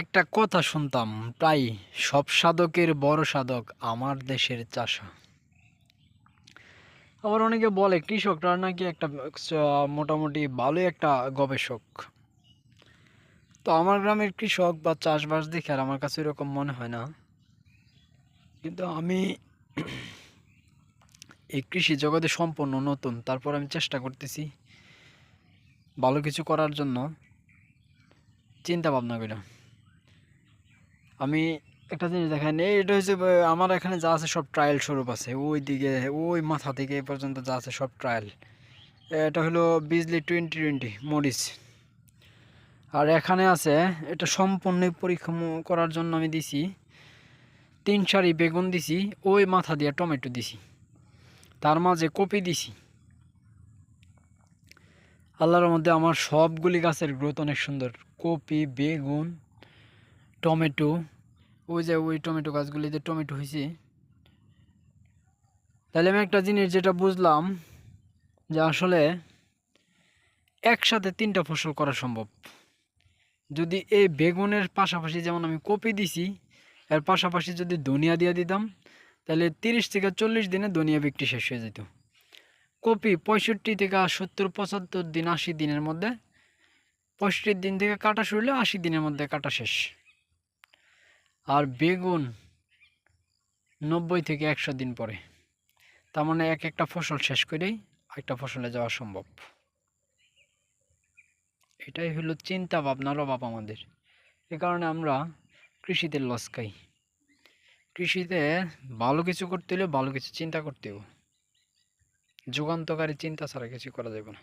একটা কথা শুনতাম প্রায়, সব সাধকের বড় সাধক আমার দেশের চাষা। আবার অনেকে বলে কৃষকরা নাকি একটা মোটামুটি ভালোই একটা গবেষক। তো আমার গ্রামের কৃষক বা চাষবাস দেখে আর আমার কাছে এরকম মনে হয় না। কিন্তু আমি এই কৃষি জগতে সম্পূর্ণ নতুন, তারপর আমি চেষ্টা করতেছি ভালো কিছু করার জন্য। চিন্তা ভাবনা করি আমি একটা জিনিস দেখেন, এটা হচ্ছে আমার এখানে যা আছে সব ট্রায়াল স্বরূপ আছে। ওই দিকে ওই মাথা থেকে এ পর্যন্ত যা আছে সব ট্রায়াল। এটা হলো বিজলি 2020 মরিচ। আর এখানে আছে, এটা সম্পূর্ণ পরীক্ষা করার জন্য আমি দিছি 3 সারি বেগুন দিছি, ওই মাথা দিয়ে টমেটো দিছি, তার মাঝে কপি দিছি। আল্লাহর মধ্যে আমার সবগুলি গাছের গ্রোথ অনেক সুন্দর। কপি, বেগুন, টমেটো, ওই যে ওই টমেটো গাছগুলিতে টমেটো হয়েছে। তাহলে আমি একটা জিনিস যেটা বুঝলাম, যে আসলে একসাথে 3টা ফসল করা সম্ভব। যদি এই বেগুনের পাশাপাশি যেমন আমি কপি দিছি, এর পাশাপাশি যদি ধনিয়া দিয়ে দিতাম, তাহলে 30 থেকে 40 দিনে ধনিয়া বিক্রি শেষ হয়ে যেত। কপি 65 থেকে 70, 75 দিন, 80 দিনের মধ্যে, 65 দিন থেকে কাটা শুরু হলে 80 দিনের মধ্যে কাটা শেষ। আর বেগুন 90 থেকে 100 দিন পরে। তার মানে একটা ফসল শেষ করেই একটা ফসলে যাওয়া সম্ভব। এটাই হলো চিন্তা ভাবনার অভাব আমাদের। এ কারণে আমরা কৃষিতে লস খাই। কৃষিতে ভালো কিছু করতে হলে ভালো কিছু চিন্তা করতে হবে। যুগান্তকারী চিন্তা ছাড়া কিছু করা যাবে না।